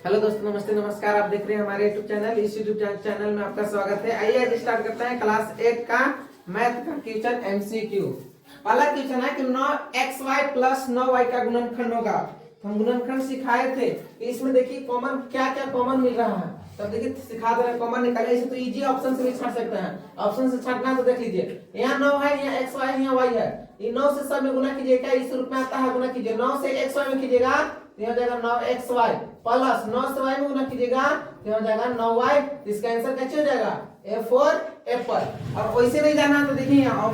Hello दोस्तों, नमस्ते नमस्कार। आप देख रहे हैं हमारे यूट्यूब चैनल। इस यूट्यूब चैनल में आपका स्वागत है। आइए आज स्टार्ट करते हैं क्लास 8 का मैथ का क्वेश्चन एमसीक्यू। पहला क्वेश्चन है कि 9xy प्लस 9y का गुणनखंड होगा। तो हम गुणनखंड सिखाए थे कि इसमें देखिए कॉमन क्या क्या कॉमन मिल रहा है। तब देखिए सिखा दे रहे हैं कॉमन निकालिए। इसे तो इजी ऑप्शन से भी छाट सकते हैं। ऑप्शन से छाटना है तो देख लीजिए, यहाँ 9 है, यहाँ xy है, यहाँ y है। ये 9 से सब में गुना कीजिए। क्या इस रूप में आता है? गुना कीजिए। 9 से xy में कीजिएगा तो हो जाएगा 9xy प्लस 9 से y में गुना कीजिएगा तो हो जाएगा 9y। इसका आंसर कैसे हो जाएगा? A4 Apple. अब वैसे नहीं जाना तो देखिए यहाँ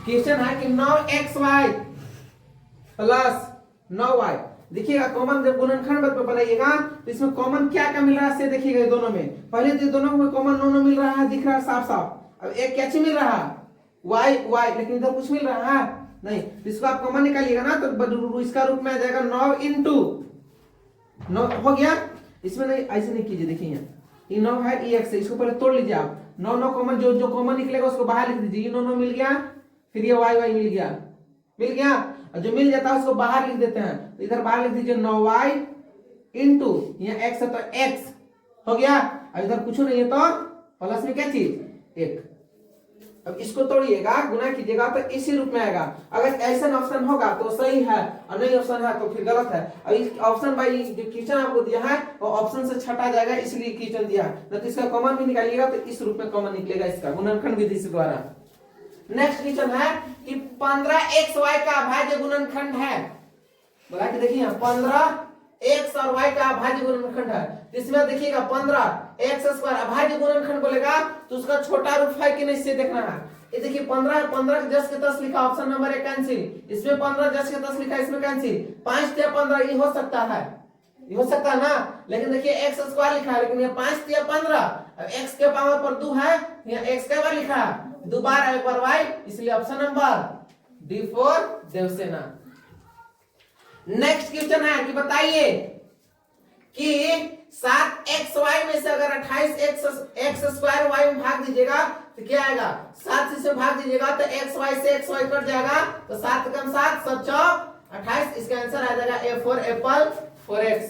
क्वेश्चन है कि 9xy प्लस 9y। देखिएगा कॉमन जब गुणनखंड बनाइएगा तो इसमें कॉमन क्या क्या मिल रहा है से देखिएगा। दोनों में पहले तो दोनों में कॉमन नौ मिल रहा है, दिख रहा है साफ साफ। अब एक क्या चीज मिल रहा है? y, लेकिन इधर कुछ मिल रहा है नहीं। तो इसको आप कॉमन निकालिएगा ना तो इसका रूप में आ जाएगा 9 इंटू 9 हो गया। इसमें नहीं, ऐसे नहीं कीजिए। देखिए यहाँ ये 9 है, ये x है। इसको पहले तोड़ लीजिए आप। 9 कॉमन जो कॉमन निकलेगा उसको बाहर लिख दीजिए। ये 9 मिल गया, फिर ये y मिल गया। और जो मिल जाता है उसको बाहर लिख देते हैं। तो इधर बाहर लिख दीजिए 9y इंटू यहाँ x है तो x हो गया। और इधर कुछ नहीं है तो प्लस में क्या चीज? 1। अब इसको तोड़िएगा, गुना कीजिएगा तो इसी रूप में आएगा। अगर ऐसा ऑप्शन होगा तो सही है और नहीं ऑप्शन है तो फिर गलत है। अब इस ऑप्शन भाई जो क्वेश्चन आपको दिया है वो ऑप्शन से छटा जाएगा, इसलिए क्वेश्चन दिया है। तो इसका कॉमन भी निकालिएगा तो इस रूप में कॉमन निकलेगा इसका गुणनखंड विधि से द्वारा। नेक्स्ट क्वेश्चन है कि 15xy का अभाज्य गुणनखंड है। बोला कि देखिए 15x और y का अभाज्य गुणनखंड है। इसमें देखिएगा 15x² अभाज्य गुणनखंड बोलेगा तो उसका छोटा रूप है कि नहीं से देखना है। ये देखिए 15 के 10 के 10 लिखा, ऑप्शन नंबर 1 कैंसिल। इसमें 15 10 के 10 लिखा, इसमें कैंसिल। 5 या 15 ये हो सकता है, ये हो सकता है ना। लेकिन देखिए x² लिखा है, लेकिन ये 5 या 15। अब x के पावर पर 2 है, यहाँ x के बार लिखा है, 2 बार एक बार y, इसलिए option number D4 Devsena. Next question है कि बताइए कि 7xy में से अगर 28x² y में भाग दीजिएगा तो क्या आएगा? 7 से भाग दीजिएगा तो xy से xy कट जाएगा तो 7 कम 7 7 चौक 28। इसका आंसर आ जाएगा A4 Apple 4x।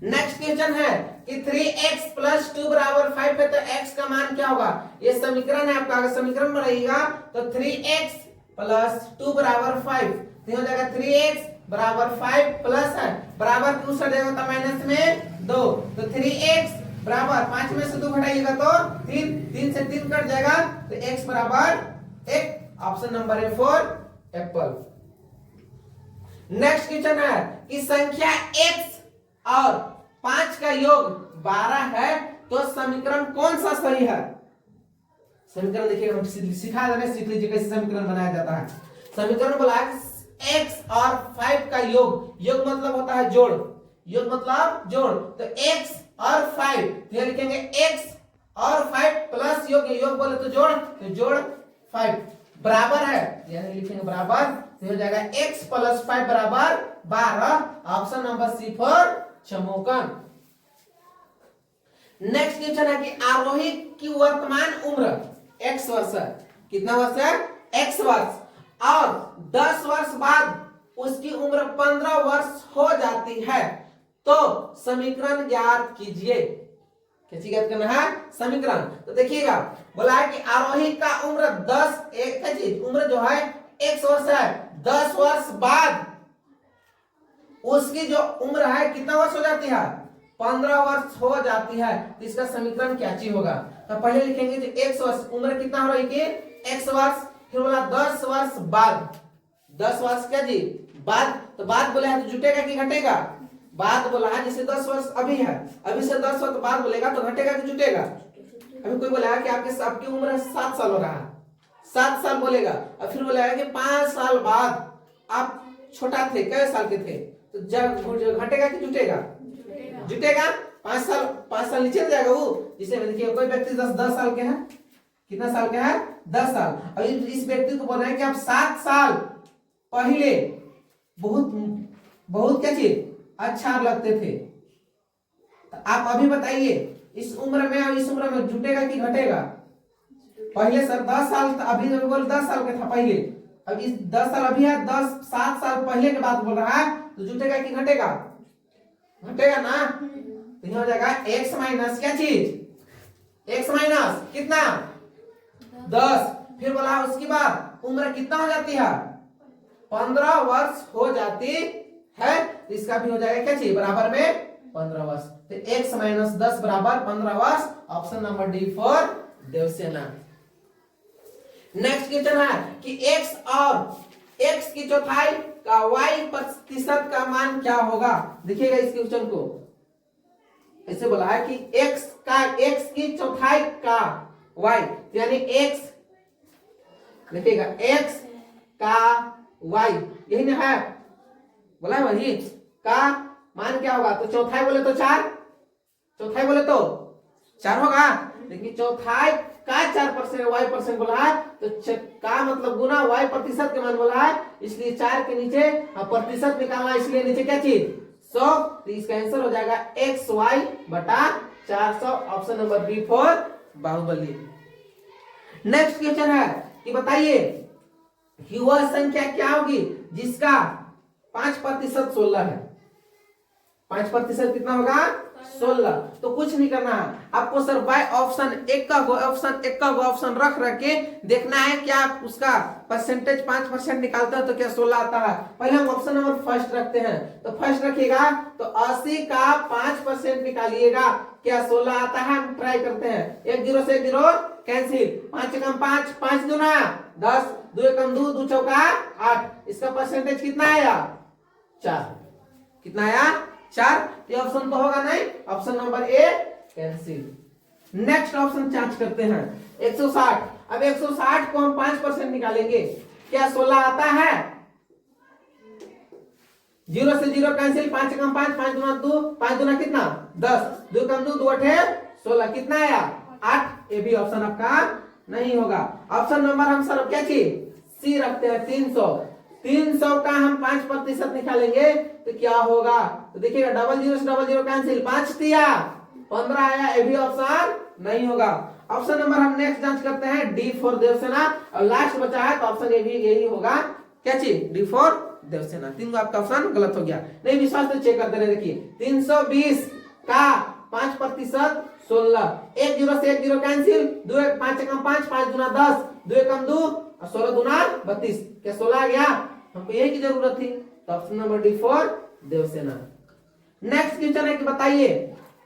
Next question है कि 3x प्लस 2 बराबर 5 है तो x का मान क्या होगा? ये समीकरण है आपका। अगर समीकरण बनाइएगा तो 3x प्लस 2 बराबर 5 तो हो जाएगा 3x बराबर 5 प्लस है बराबर क्यों सर जाएगा तो माइनस में 2। तो 3x बराबर 5 में से 2 घटाइएगा तो 3, 3 से 3 कट जाएगा तो x बराबर 1। ऑप्शन नंबर है 4 एप्पल। नेक्स्ट क्वेश्चन है कि संख्या x और 5 का योग 12 है तो समीकरण कौन सा सही है? समीकरण देखिए हम सिखा रहे हैं, सीख लीजिए कैसे समीकरण बनाया जाता है। समीकरण बोला x और 5 का योग, योग मतलब होता है जोड़, योग मतलब जोड़। तो x और 5 तो ये लिखेंगे x और 5 प्लस योग, योग बोले तो जोड़ 5 बराबर है, यानी लिखेंगे बराबर तो हो जाएगा x प्लस 5 बराबर 12। ऑप्शन नंबर C4 चमोकन। नेक्स्ट क्वेश्चन है कि आरोही की वर्तमान उम्र x वर्ष है। कितना वर्ष है? x वर्ष। और 10 वर्ष बाद उसकी उम्र 15 वर्ष हो जाती है तो समीकरण ज्ञात कीजिए। कैसे ज्ञात करना है? समीकरण। तो देखिएगा बोला है कि आरोही का उम्र 10 एक चीज उम्र जो है x वर्ष है। 10 वर्ष बाद उसकी जो उम्र है कितना वर्ष हो जाती है? 15 वर्ष हो जाती है। तो इसका समीकरण क्या चीज होगा? तो पहले लिखेंगे जो x वर्ष उम्र कितना हो रही है? x वर्ष। फिर बोला 10 वर्ष बाद, 10 वर्ष क्या जी? बाद। तो बाद बोला है तो जुटेगा कि घटेगा? बाद बोला है, जैसे 10 वर्ष अभी है, अभी से 10 वर्ष बाद बोलेगा तो घटेगा कि जुटेगा? अभी कोई बोला है कि आपकी उम्र 7 साल हो रहा है, 7 साल बोलेगा। और फिर बोलेगा कि 5 साल बाद आप छोटा थे, कै साल के थे, तो जब घटेगा कि जुटेगा? जुटेगा। 5 साल नीचे जाएगा वो। जिसे देखिए कोई व्यक्ति 10 साल के हैं, कितना साल के है? 10 साल। अब इस व्यक्ति को बोल रहे हैं कि आप 7 साल पहले बहुत क्या चीज अच्छा लगते थे। तो आप अभी बताइए इस उम्र में और इस उम्र में जुटेगा कि घटेगा? पहले सर 10 साल, अभी बोल 10 साल के था पहले, अब इस 10 साल अभी है, 7 साल पहले की बात बोल रहा है, तो जुटेगा कि घटेगा? घटेगा ना। तो यहाँ हो जाएगा x माइनस क्या चीज, x माइनस कितना 10। फिर बोला उसके बाद उम्र कितना हो जाती है, 15 वर्ष हो जाती है। तो इसका भी हो जाएगा क्या चीज, बराबर में 15 वर्ष। तो x माइनस 10 बराबर 15 वर्ष। Option number D for Devsena. Next question है कि x और x की चौथाई का y प्रतिशत का मान क्या होगा। देखिएगा इस क्वेश्चन को, ऐसे बोला है कि x की चौथाई का y, यानी x, देखिएगा x का y, यही ना है, बोला है वही का मान क्या होगा। तो चौथाई बोले तो 4, चौथाई बोले तो 4 होगा, लेकिन चौथाई का 4% y परसेंट बोला है, तो का मतलब गुना y प्रतिशत के मान बोला है, इसलिए 4 के नीचे प्रतिशत निकालना, इसलिए नीचे क्या चीज 100। तो इसका आंसर हो जाएगा xy बटा 400। Option number B for Baahubali. Next question है कि बताइए कि वह संख्या क्या होगी जिसका 5% 16 है। 5% कितना होगा, 16। तो कुछ नहीं करना है आपको सर, बाय ऑप्शन एक का ऑप्शन रख के देखना है क्या उसका परसेंटेज 5% निकालता है तो क्या 16 आता है। पहले हम ऑप्शन नंबर फर्स्ट रखते हैं, तो फर्स्ट रखिएगा तो 80 का 5% निकालिएगा, क्या 16 आता है। हम ट्राई करते हैं, 1 0 से 1 0 कैंसिल, 5 कम 5, 5 दूना 10, 2 कम 2, 2 चौका 8। इसका परसेंटेज कितना आया, 4। कितना आया, 4। ये ऑप्शन तो होगा नहीं, option number A cancel. Next option जांच करते हैं 160। अब 160 को हम 5% निकालेंगे, क्या 16 आता है। 0 से 0 कैंसिल, 5 कम 5, 5 दूना 2, 5 दूना कितना 10, 2 कम 2, 2 8 16, कितना आया 8। ये भी ऑप्शन आपका नहीं होगा। ऑप्शन नंबर हम सर क्या चीज सी रखते हैं, 300। 300 का हम 5% निकालेंगे तो क्या होगा। तो देखिएगा 00 से 00 कैंसिल, 5 दिया 15 आया। ये भी ऑप्शन नहीं होगा। ऑप्शन नंबर हम नेक्स्ट जांच करते हैं डी फॉर देवसेना, और लास्ट बचा है तो ऑप्शन ए भी यही होगा, क्या चीज डी फॉर देवसेना। 3 आपका ऑप्शन गलत हो गया। नहीं विश्वास तो चेक करते रहे। देखिए 320 का 5% 16, 1 0 से 1 0 कैंसिल, 2 5 कम 5, 5 दूना 10, 2 कम 2 और 16 दूना 32, क्या 16 आ गया। हमको यही की जरूरत थी, तो option number D for Devsena. Next question है कि बताइए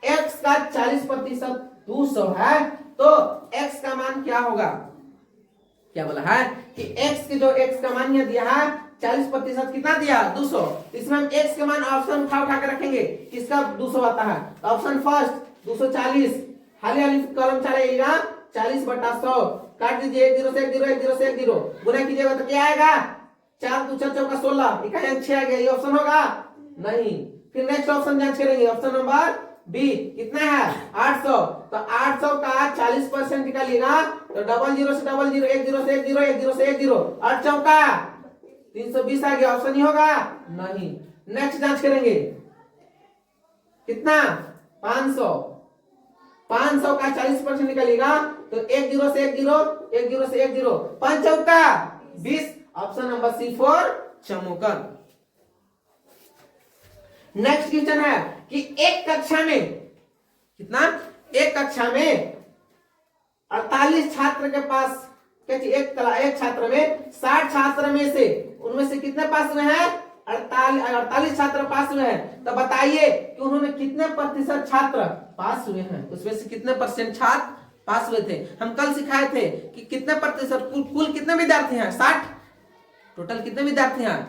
x का 40% 200 है, तो x का मान क्या होगा। क्या बोला है कि x के जो x का मान दिया है 40% कितना दिया 200। इसमें हम x के मान ऑप्शन उठा के रखेंगे, किसका 200 आता है। ऑप्शन फर्स्ट 240, हाली हाली कॉलम चलेगा 40 बटा 100, काट दीजिए 1 0 से 1 0, 1 0 से 1 0, गुना कीजिएगा तो क्या आएगा 4 2 4 चौका 16, इकाई अंक 6 आ गया। ये ऑप्शन होगा नहीं। फिर नेक्स्ट ऑप्शन जांच करेंगे, ऑप्शन नंबर बी कितना है 800। तो 800 का 40% निकालिएगा तो 00 से 00, 1 0 से 1 0, 1 0 से 1 0, 8 चौका 320 आ गया। ऑप्शन ही होगा नहीं। नेक्स्ट जांच करेंगे कितना 500। 500 का 40% निकालिएगा तो 1 0 से 1 0, 1 0 से 1 0, 5 चौका 20। ऑप्शन नंबर सी फॉर चमोकन। नेक्स्ट क्वेश्चन है कि एक कक्षा में कितना, एक कक्षा में 48 छात्र के पास एक छात्र में 60 छात्र में से उनमें से कितने पास हुए हैं 48 छात्र पास हुए हैं। तो बताइए कि उन्होंने कितने प्रतिशत छात्र पास हुए हैं, उसमें से कितने परसेंट छात्र पास हुए थे। हम कल सिखाए थे कि कितने प्रतिशत, कुल कितने विद्यार्थी हैं 60, टोटल कितने विद्यार्थी हैं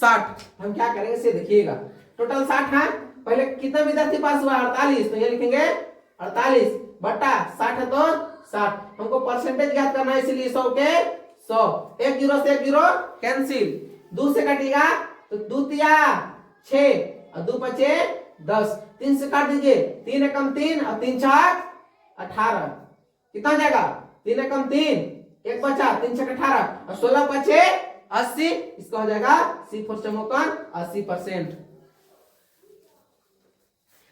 60। हम क्या करेंगे इसे देखिएगा, टोटल 60 है, पहले कितना विद्यार्थी पास हुआ 48, तो ये लिखेंगे 48 बटा 60 है तो 60। हमको परसेंटेज ज्ञात करना है, इसलिए 100 के 100, 1 0 से 1 0 कैंसिल, 2 से कटेगा तो 2 तिया 6 और 2 बचे 10, 3 से काट दीजिए, 3 एकम 3 और 3 छक 18, कितना हो जाएगा 3 एकम 3, 1 बचा 3 छक 18 और 16 बचे 80। इसका हो जाएगा सी फॉर चमोकन 80%।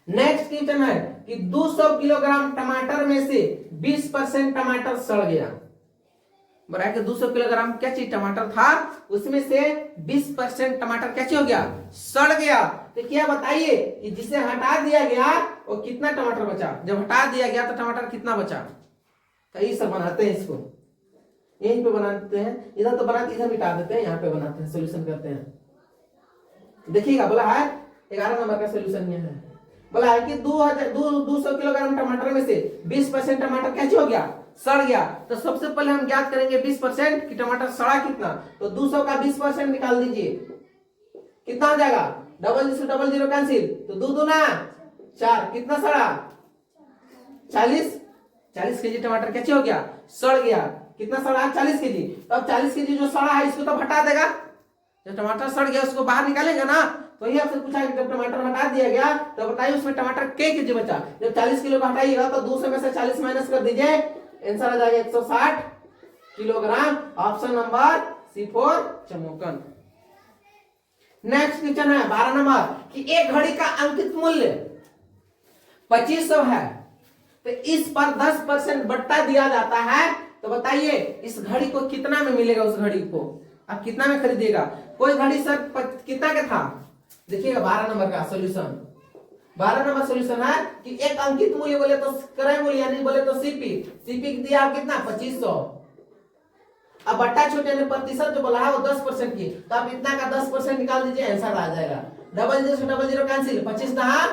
नेक्स्ट क्वेश्चन है कि 200 किलोग्राम टमाटर में से 20% टमाटर सड़ गया। बोला कि 200 किलोग्राम क्या चीज टमाटर था, उसमें से 20% टमाटर कैसे हो गया, सड़ गया। तो क्या बताइए कि जिसे हटा दिया गया वो कितना टमाटर बचा, जब हटा दिया गया तो टमाटर कितना बचा। तो ये सब बनाते हैं, इसको यहीं पे बनाते हैं, इधर तो बनाते इधर मिटा देते हैं, यहाँ पे बनाते हैं, सोल्यूशन करते हैं। देखिएगा बोला है 11 नंबर का सोल्यूशन ये है। बोला है कि 200 किलोग्राम टमाटर में से 20% टमाटर कैसे हो गया, सड़ गया। तो सबसे पहले हम ज्ञात करेंगे 20% कि टमाटर सड़ा कितना। तो 200 का 20% निकाल दीजिए, कितना हो जाएगा, डबल जीरो कैंसिल, तो 2 दूना 4, कितना सड़ा 40 केजी टमाटर कैसे हो गया, सड़ गया। कितना सड़ा 40 केजी। तो अब 40 केजी जो सड़ा है इसको तो हटा देगा, जब टमाटर सड़ गया उसको बाहर निकालेगा ना। तो ये आपसे पूछा कि जब टमाटर हटा दिया गया तो बताइए उसमें टमाटर के केजी बचा। जब 40 किलो का हटाइएगा तो 200 में से 40 माइनस कर दीजिए, आंसर आ जाएगा 160 किलोग्राम। ऑप्शन नंबर C4 चमोकन। नेक्स्ट क्वेश्चन है 12 नंबर कि एक घड़ी का अंकित मूल्य 2500 है, तो इस पर 10% बट्टा दिया जाता है। तो बताइए इस घड़ी को कितना में मिलेगा, उस घड़ी को आप कितना में खरीदिएगा। कोई घड़ी सर कितना का था, देखिएगा 12 नंबर का सोल्यूशन। 12 नंबर सोल्यूशन है कि एक अंकित मूल्य बोले तो क्रय मूल्य यानी बोले तो सीपी दिया आप कितना 2500। अब बट्टा छूट यानी प्रतिशत जो बोला है वो 10% की, तो आप इतना का 10% निकाल दीजिए, आंसर आ जाएगा। डबल जीरो कैंसिल, 25 दहा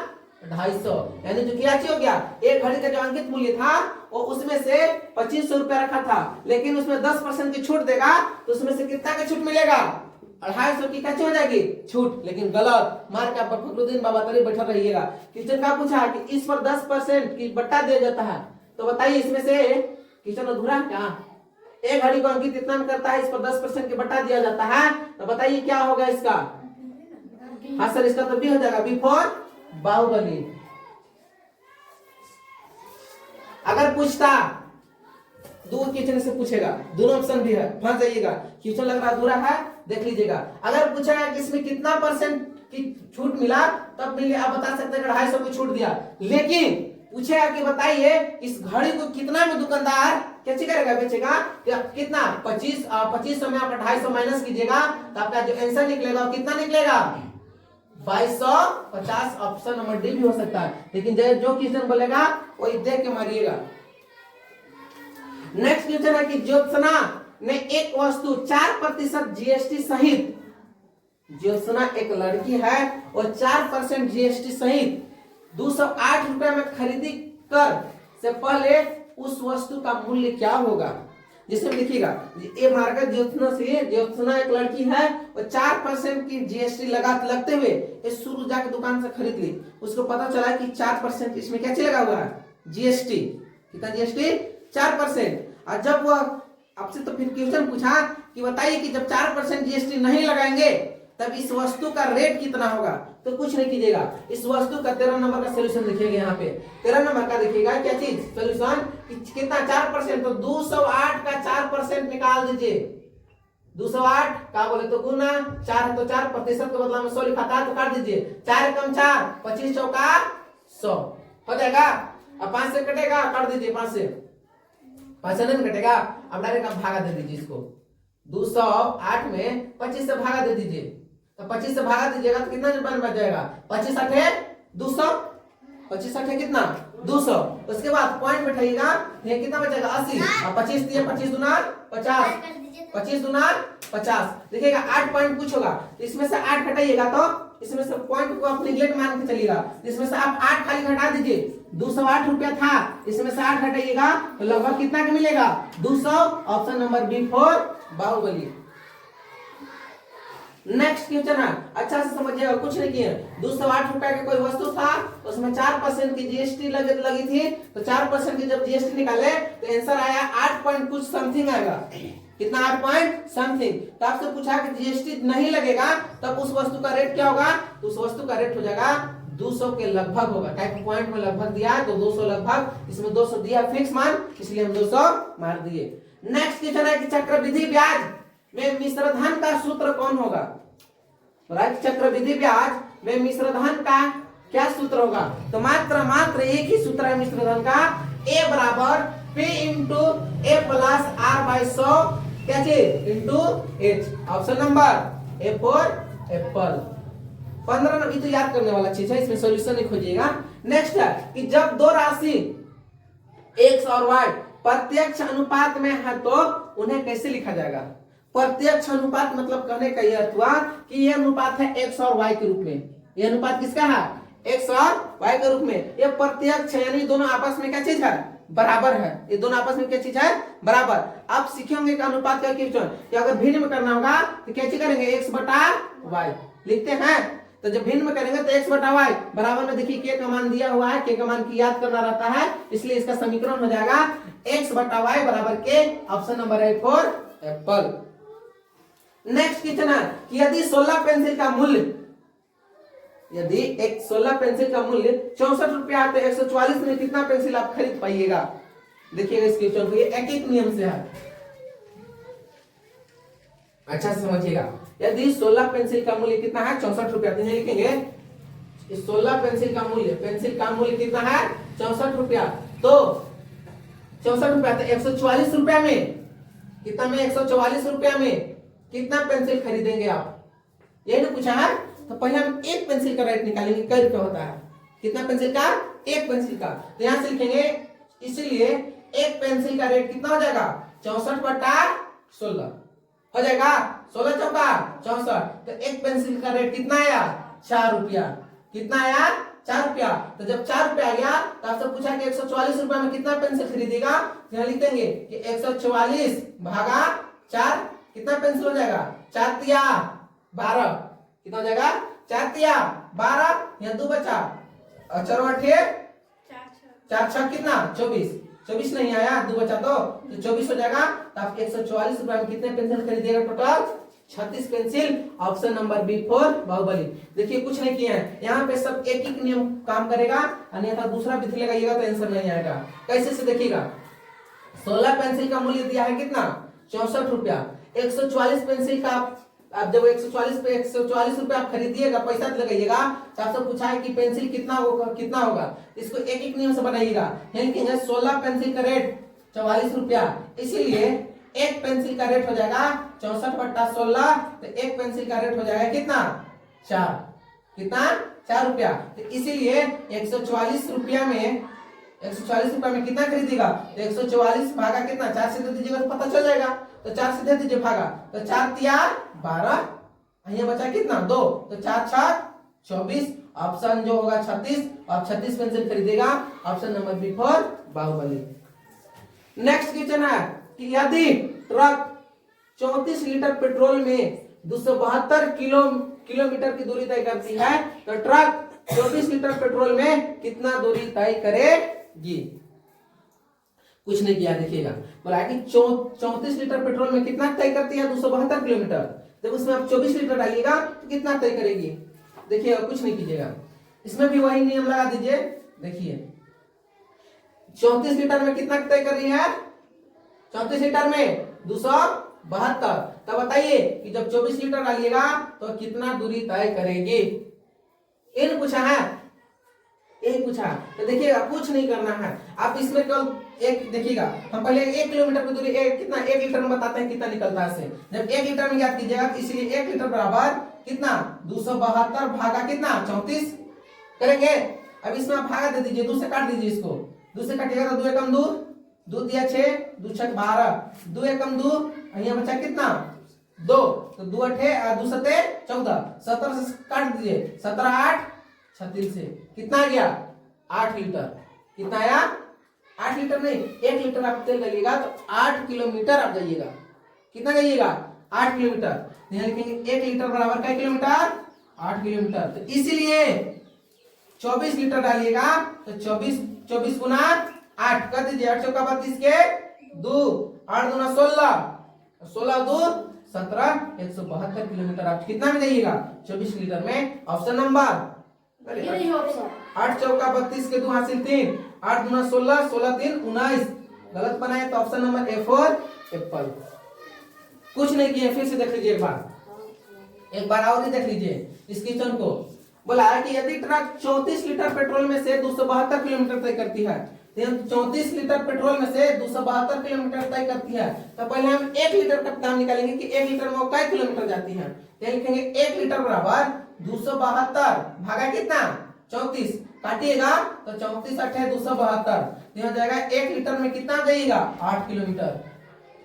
250, यानी जो क्या हो गया, एक घड़ी का जो अंकित मूल्य था वो उसमें से 2500 रुपया रखा था, लेकिन उसमें 10% की छूट देगा तो उसमें से कितना का छूट मिलेगा, 250 की कैसे हो जाएगी छूट। लेकिन गलत, मार के आप फखरुद्दीन बाबा तरी बैठा रहिएगा। क्वेश्चन का पूछा कि इस पर 10% की बट्टा दिया जाता है, तो बताइए इसमें से क्वेश्चन अधूरा क्या। एक घड़ी को अंकित इतना में करता है, इस पर 10% की बट्टा दिया जाता है, तो बताइए क्या होगा इसका। हाँ सर इसका तो बी हो जाएगा, बी फॉर बाहुबली। अगर पूछता दो क्वेश्चन से पूछेगा, दोनों ऑप्शन भी है, फंस जाइएगा। क्वेश्चन लग रहा अधूरा है, देख लीजिएगा। अगर पूछेगा कि इसमें कितना परसेंट की छूट मिला, तब मिले आप बता सकते हैं 250 की छूट दिया। लेकिन पूछेगा कि बताइए इस घड़ी को कितना में दुकानदार कैसे करेगा, बेचेगा, कितना 2500 में आप 250 माइनस कीजिएगा तो आपका जो आंसर निकलेगा वो कितना निकलेगा 2250। ऑप्शन नंबर डी भी हो सकता है, लेकिन जो क्वेश्चन बोलेगा वही देख के मारिएगा। नेक्स्ट क्वेश्चन है कि ज्योत्सना ने एक वस्तु 4% जीएसटी सहित, ज्योत्सना एक लड़की है और 4% जीएसटी सहित 208 रुपए में खरीदी कर से पहले उस वस्तु का मूल्य क्या होगा। जिसमें लिखिएगा ये मार्केट ज्योत्सना एक लड़की है और 4% की जीएसटी लगते हुए इस शुरू जाकर दुकान से खरीद ली। उसको पता चला कि 4% इसमें क्या लगा हुआ है जीएसटी। कितना जीएसटी 4%। और जब वो आपसे तो फिर क्वेश्चन पूछा कि बताइए कि जब 4% जीएसटी नहीं लगाएंगे तब इस वस्तु का रेट कितना होगा। तो कुछ नहीं कीजिएगा, इस वस्तु का 13 नंबर का सोल्यूशन देखिएगा। यहाँ पे 13 नंबर का देखिएगा क्या चीज सोल्यूशन कितना 4%, तो 208 का 4% निकाल दीजिए। 208 का बोले तो गुना 4 है तो 4% के बदला में 100 लिखा था तो काट दीजिए। 4 कम 4 25 चौका 100 हो जाएगा। अब 5 से कटेगा, काट दीजिए 5 से नहीं कटेगा। अब डायरेक्ट आप भागा दे दीजिए इसको। 208 में 25 से भागा दे दीजिए, तो 25 से भागा दीजिएगा तो कितना रुपया बच जाएगा 25 8 200, 25 8 कितना 200। उसके बाद पॉइंट बैठाइएगा, ये कितना बचेगा 80 और 25 दिए 25 दूना 50, 25 दूना 50। देखिएगा 8 पॉइंट कुछ होगा, इसमें से 8 घटाइएगा तो इसमें से पॉइंट को आप निगलेक्ट मान के चलिएगा। इसमें से आप 8 खाली घटा दीजिए। 208 रुपया था, इसमें से 8 घटाइएगा तो लगभग कितना का मिलेगा 200। Option number B for Baahubali. Next question है, अच्छा से समझिएगा, कुछ नहीं किए। 208 रुपए का कोई वस्तु था, उसमें 4% की जीएसटी लगी थी, तो 4% की जब जीएसटी निकाले तो आंसर आया 8 पॉइंट कुछ समथिंग आएगा। कितना 8 पॉइंट समथिंग। तो आपसे पूछा कि जीएसटी नहीं लगेगा तब उस वस्तु का रेट क्या होगा, तो उस वस्तु का रेट हो जाएगा 200 के लगभग होगा। टाइप पॉइंट में लगभग दिया है तो 200 लगभग, इसमें 200 दिया फिक्स मान, इसलिए हम 200 मार दिए। नेक्स्ट क्वेश्चन है कि चक्रवृद्धि ब्याज में मिश्रधन का सूत्र कौन होगा। चक्रवृद्धि ब्याज में मिश्रधन का क्या सूत्र होगा, तो मात्र एक ही सूत्र है मिश्रधन का, a बराबर p into a plus r by 100 क्या चीज into H. Option number A for Apple. 15 number तो याद करने वाला चीज है, इसमें सॉल्यूशन नहीं खोजिएगा। नेक्स्ट है कि जब दो राशि एक्स और वाई प्रत्यक्ष अनुपात में है तो उन्हें कैसे लिखा जाएगा। प्रत्यक्ष अनुपात मतलब कहने का यह अर्थ हुआ कि यह अनुपात है एक्स और वाई के रूप में। यह अनुपात किसका है, एक्स और वाई के रूप में। यह प्रत्यक्ष है, यानी दोनों आपस में क्या चीज है, बराबर है। ये दोनों आपस में क्या चीज है, बराबर। आप सीखेंगे कि अनुपात का कि अगर भिन्न में करना होगा तो क्या चीज करेंगे, एक्स बटा वाई लिखते हैं। तो जब भिन्न में करेंगे तो एक्स बटा वाई बराबर में देखिए के का मान दिया हुआ है, के का मान की याद करना रहता है, इसलिए इसका समीकरण हो जाएगा एक्स बटा वाई बराबर के। ऑप्शन नंबर है फॉर एप्पल। नेक्स्ट क्वेश्चन है कि यदि 16 पेंसिल का मूल्य, यदि एक 16 पेंसिल का मूल्य 64 रुपया है तो 144 में कितना पेंसिल आप खरीद पाइएगा। देखिएगा इस क्वेश्चन को, ये एक एक नियम से है, अच्छा से समझिएगा। यदि 16 पेंसिल का मूल्य कितना है, 64 रुपया, तो लिखेंगे 16 पेंसिल का मूल्य कितना है, 64 रुपया। तो 64 रुपया तो 144 रुपया में कितना, में 144 रुपया में कितना पेंसिल खरीदेंगे आप, यही ना पूछा है। तो पहले हम एक पेंसिल का रेट निकालेंगे, कै रुपया होता है, कितना पेंसिल का, एक पेंसिल का। तो यहां से लिखेंगे, इसलिए एक पेंसिल का रेट कितना हो जाएगा, 64 बटा 16 हो जाएगा, 16 चौका 64। तो एक पेंसिल का रेट कितना आया, 4 रुपया। कितना आया, 4 रुपया। तो जब 4 रुपया आ गया तो आपसे पूछा कि 144 रुपया में कितना पेंसिल खरीदेगा। यहाँ लिख देंगे कि 144 भागा 4, कितना पेंसिल हो जाएगा, 4 तिया 12, कितना हो जाएगा, 4 तिया 12, यहाँ 2 बचा, 4 6 कितना 24 नहीं आया, 2 बचा तो 24 हो जाएगा। तो आप 144 रुपए में कितने पेंसिल खरीदिएगा, total 36 pencil. Option number B for Baahubali. देखिए कुछ नहीं किया है, यहाँ पे सब एक एक नियम काम करेगा, अन्यथा दूसरा विधि लगाइएगा तो आंसर नहीं आएगा। कैसे से देखिएगा, 16 पेंसिल का मूल्य दिया है कितना, 64 रुपया। 144 पेंसिल का आप जब 144 पे 144 रुपए आप खरीदिएगा, पैसा लगाइएगा, तो आपसे पूछा है कि पेंसिल कितना होगा, इसको एक एक नियम से बनाइएगा। लिखेंगे 16 पेंसिल का रेट 44 रुपया, इसीलिए एक पेंसिल का रेट हो जाएगा 64 बटा 16। तो एक पेंसिल का रेट हो जाएगा कितना, 4, कितना 4 रुपया। तो इसीलिए 144 रुपया में 144 रुपया में कितना खरीदेगा, तो 144 भागा कितना, 4 से दे दीजिएगा तो पता चल जाएगा। तो 4 से दे दीजिए भागा, तो 4 तिया 12, यहाँ बचा कितना 2, तो 4 6 24, ऑप्शन जो होगा 36, आप 36 पेंसिल खरीदेगा। Option number B for Baahubali. Next question है कि यदि ट्रक 34 लीटर पेट्रोल में 272 किलोमीटर की दूरी तय करती है तो ट्रक 24 लीटर पेट्रोल में कितना दूरी तय करेगी। कुछ नहीं किया, देखिएगा बोला कि 34 लीटर पेट्रोल में कितना तय करती है, 272 किलोमीटर। जब उसमें आप 24 लीटर डालिएगा तो कितना तय करेगी। देखिएगा कुछ नहीं कीजिएगा, इसमें भी वही नियम लगा दीजिए। देखिए 34 लीटर में कितना तय कर रही है, 34 लीटर में 272। तब बताइए कि जब 24 लीटर डालिएगा तो कितना दूरी तय करेगी। इन पूछा है, यही पूछा। तो देखिएगा कुछ नहीं करना है, आप इसमें केवल एक देखिएगा, हम पहले 1 किलोमीटर की दूरी कितना 1 लीटर में बताते हैं कितना निकलता है। जब 1 लीटर में याद कीजिएगा, इसलिए 1 लीटर बराबर कितना 272 भागा कितना 34 करेंगे। अब इसमें आप भागा दे दीजिए, 2 से काट दीजिए, इसको 2 से काटिएगा तो 2 एकम 2, 2 दिया 6, 2 6 12, 2 एकम 2, यहाँ बचा कितना 2, तो 2 8 2 7 14, 17 से काट दीजिए, 17 8 36 से कितना आ गया 8 लीटर। कितना आया 8 लीटर नहीं, 1 लीटर आप तेल लगेगा तो 8 किलोमीटर आप जाइएगा। कितना जाइएगा 8 किलोमीटर। यहाँ लिखेंगे 1 लीटर बराबर क्या किलोमीटर, 8 किलोमीटर। तो इसीलिए 24 लीटर डालिएगा तो 24 गुना 8 कर दीजिए, 8 चौका 32 के 2, 8 दूना 16, 16 2 17, 172 किलोमीटर आप कितना में जाइएगा 24 लीटर में। ऑप्शन नंबर 8 चौका 32 के 2 हासिल 3, 8 दूना 16, 16 3 19। गलत बनाए तो option number A for Apple. कुछ नहीं किए, फिर से देख लीजिए एक बार और ही देख लीजिए इस क्वेश्चन को। बोला है कि यदि ट्रक 34 लीटर पेट्रोल में से 272 किलोमीटर तय करती है तो 34 लीटर पेट्रोल में से 272 किलोमीटर तय करती है। तो पहले हम 1 लीटर का दाम निकालेंगे कि 1 लीटर में वो कितने किलोमीटर जाती है। तो लिखेंगे 1 लीटर बराबर 272 भागा कितना 34, काटिएगा तो 34 8 272, तो यहाँ जाएगा 1 लीटर में कितना जाएगा 8 किलोमीटर।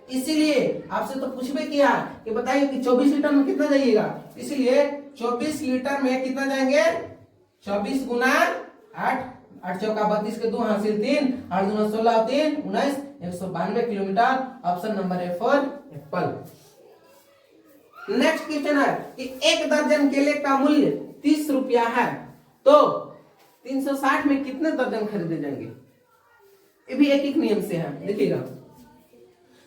इसीलिए आपसे तो पूछ भी किया कि बताइए कि 24 लीटर में कितना जाइएगा, इसलिए 24 लीटर में कितना जाएंगे 24 गुना 8, 8 चौका 32 के 2 हासिल 3, 8 दूना 16 3 19, 192 kilometre. Option number A for Apple. Next question है कि 1 दर्जन केले का मूल्य 30 रुपया है तो 360 में कितने दर्जन खरीदे जाएंगे। ये भी एक एक नियम से है, देखिएगा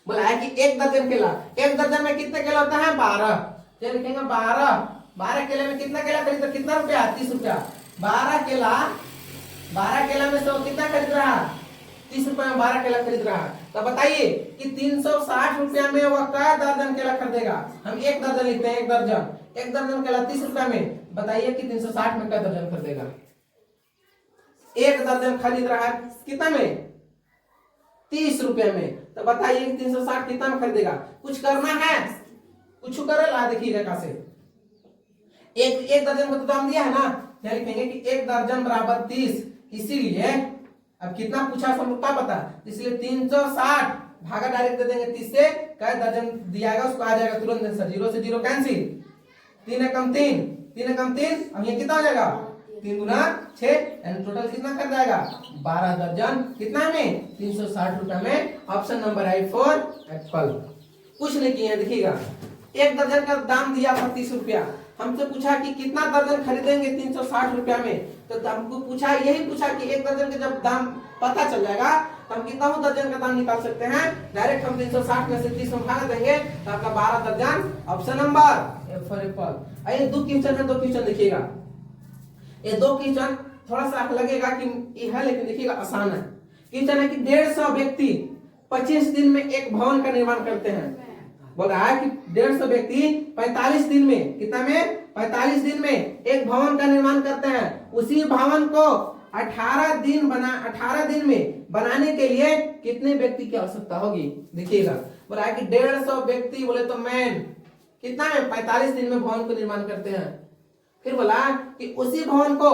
बोला है कि 1 दर्जन केला, 1 दर्जन में कितने केला होता है 12, तो लिखेंगे 12 केले में कितना केला खरीद, कितना रुपया 30 रुपया। 12 केला में से वो कितना खरीद रहा 30 रुपया में 12 केला खरीद रहा है। तो बताइए कि 360 रुपया में वह क्या दर्जन केला खरीदेगा। हम 1 दर्जन लिखते हैं, 1 दर्जन केला 30 रुपया में, बताइए कि 360 में क्या दर्जन खरीदेगा। 1 दर्जन खरीद रहा है कितना में 30 रुपया में, तो बताइए कि 360 कितना में खरीदेगा। कुछ करना है, कुछ करे ला, देखिएगा कैसे। एक दर्जन को तो दाम दिया है ना, क्या लिखेंगे कि 1 दर्जन बराबर 30, इसीलिए अब कितना पूछा सब क्या पता, इसलिए 360 भागा डायरेक्ट दे देंगे 30 से, क्या दर्जन दिया है उसको आ जाएगा तुरंत आंसर, 0 से 0 कैंसिल, 3 एकम 3, 3 एकम 3, अब ये कितना हो जाएगा 3 गुना 6, यानी टोटल कितना कर जाएगा 12 दर्जन, कितना में 360 रुपया में। Option number I for Apple. कुछ नहीं किया, देखिएगा 1 दर्जन का दाम दिया था 30 रुपया, हमसे पूछा कि कितना दर्जन खरीदेंगे 360 रुपया में, तो हमको पूछा यही पूछा कि 1 दर्जन का जब दाम पता चल जाएगा तो हम कितना दर्जन का दाम निकाल सकते हैं। डायरेक्ट हम 360 में से 30 में भाग देंगे तो आपका 12 दर्जन। Option number A for Apple. आइए 2 क्वेश्चन है, 2 क्वेश्चन देखिएगा। ये 2 क्वेश्चन थोड़ा सा लगेगा कि ये है, लेकिन देखिएगा आसान है। क्वेश्चन है कि 150 व्यक्ति 25 दिन में एक भवन का निर्माण करते हैं। बोल रहा है कि 150 व्यक्ति 45 दिन में, कितना में 45 दिन में एक भवन का निर्माण करते हैं। उसी भवन को 18 दिन में बनाने के लिए कितने व्यक्ति की आवश्यकता होगी। देखिएगा बोला है कि 150 व्यक्ति बोले तो मैन कितना में 45 दिन में भवन को निर्माण करते हैं। फिर बोला कि उसी भवन को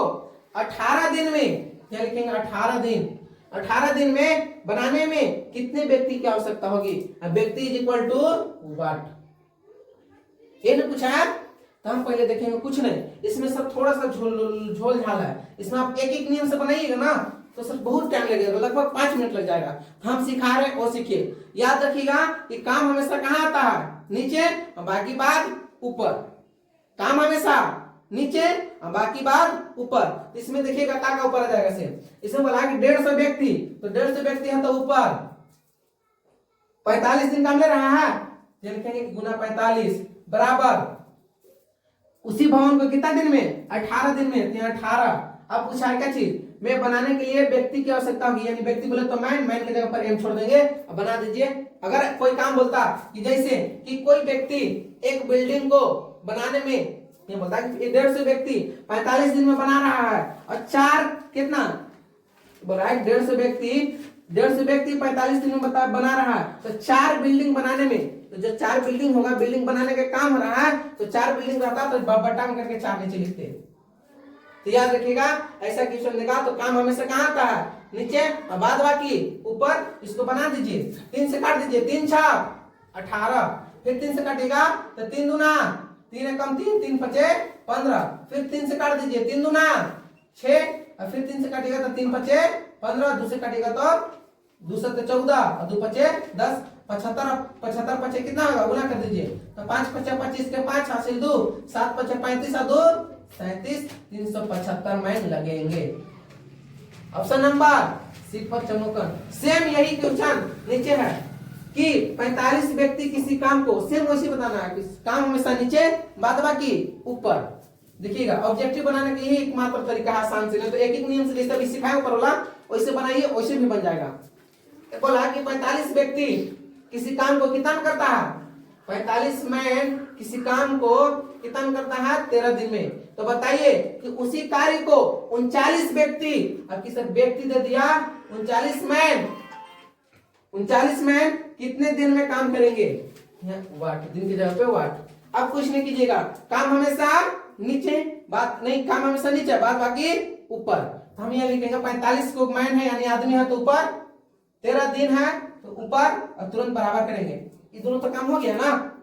18 दिन में, क्या लिखेंगे 18 दिन में बनाने में कितने व्यक्ति की आवश्यकता होगी। व्यक्ति इज इक्वल टू व्हाट, ये नहीं पूछा है तो हम पहले देखेंगे। कुछ नहीं, इसमें सब थोड़ा सा झोल झाल है। इसमें आप एक एक नियम से बनाइएगा ना तो सर बहुत टाइम लगेगा, लगभग 5 मिनट लग जाएगा। तो हम सिखा रहे हैं वो सीखिए। याद रखिएगा कि काम हमेशा कहाँ आता है, नीचे, बाकी बात ऊपर। काम हमेशा नीचे, बाकी बात ऊपर। इसमें देखिएगा का ऊपर आ जाएगा से। इसमें बोला कि 150 व्यक्ति, तो 150 व्यक्ति है तो ऊपर 45 दिन काम ले रहा है, लिखेंगे गुना 45 बराबर उसी भवन को कितना दिन में 18 दिन में, 18। अब पूछा है क्या चीज में बनाने के लिए व्यक्ति की आवश्यकता होगी, यानी व्यक्ति बोले तो मैन की जगह पर एम छोड़ देंगे, अब बना दीजिए। अगर कोई काम बोलता कि जैसे कि कोई व्यक्ति एक बिल्डिंग को बनाने में, ये बोलता है कि 150 व्यक्ति 45 दिन में बना रहा है और 4 कितना बोला है 150 व्यक्ति 45 दिन में बना रहा है, तो 4 बिल्डिंग बनाने में, तो जो 4 बिल्डिंग होगा, बिल्डिंग बनाने का काम हो रहा है, तो 4 बिल्डिंग रहता तो बट्टा में करके 4 नीचे लिखते। तो याद रखिएगा ऐसा क्वेश्चन देगा तो काम हमेशा कहाँ आता है नीचे, और बाद बाकी ऊपर। इसको बना दीजिए, 3 से काट दीजिए, 3 छक 18, फिर 3 से काटेगा तो 3 दूना 3 एकम 3, 3 पचे 15, फिर 3 से काट दीजिए, 3 दूना 6, और फिर 3 से काटेगा तो 3 पचे 15, 2 से काटेगा तो 2 से 14 और 2 पचे 10, 75 पचे कितना होगा गुना कर दीजिए, तो 5 पचे 25 के 5 हासिल 2, 7 पचे 35 और 2 37, 375 मैन लगेंगे। ऑप्शन नंबर सी पर चमोकन। सेम यही क्वेश्चन नीचे है कि 45 व्यक्ति किसी काम को, सेम वैसे बताना है, काम हमेशा नीचे बाद बाकी ऊपर। देखिएगा ऑब्जेक्टिव बनाने के लिए एकमात्र तरीका है आसान से, नहीं तो एक एक नियम से जैसे अभी सिखाया ऊपर वाला वैसे बनाइए, वैसे भी बन जाएगा। बोला कि 45 व्यक्ति किसी काम को कितना करता है, 45 मैन किसी काम को कितना में करता है 13 दिन में। तो बताइए कि उसी कार्य को 39 व्यक्ति, अब किस व्यक्ति दे दिया 39 मैन कितने दिन में काम करेंगे, वाट दिन की जगह पे वाट। अब कुछ नहीं कीजिएगा, काम हमेशा नीचे, बात नहीं, काम हमेशा नीचे, बात बाकी ऊपर। तो हम ये लिखेंगे 45 को मैन है यानी आदमी है तो ऊपर, 13 दिन है तो ऊपर, और तुरंत बराबर करेंगे। ये दोनों तो काम हो गया ना।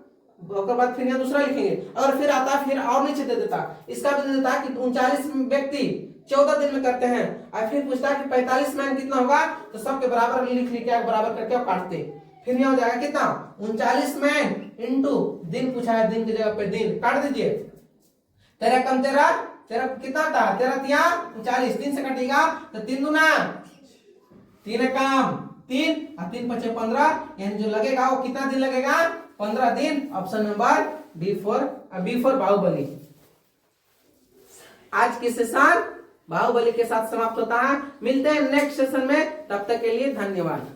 उसके बाद फिर यहाँ दूसरा लिखेंगे, अगर फिर आता फिर और नीचे दे देता, इसका भी दे देता कि 39 व्यक्ति 14 दिन में करते हैं, और फिर पूछता कि 45 मैन कितना होगा, तो सबके बराबर लिख लिख बराबर करके आप काटते, फिर यहाँ हो जाएगा कितना 39 मैन इंटू दिन पूछा है, दिन की जगह पे दिन काट दीजिए। 13 कम 13 कितना था, 13 तिया 39, 3 से कटेगा तो 3 दूना 3 काम 3 और 3 पचे 15, यानी जो लगेगा वो कितना दिन लगेगा 15 दिन। Option number B for Baahubali. आज की सेशन बाहुबली के साथ समाप्त होता है, मिलते हैं नेक्स्ट सेशन में, तब तक के लिए धन्यवाद।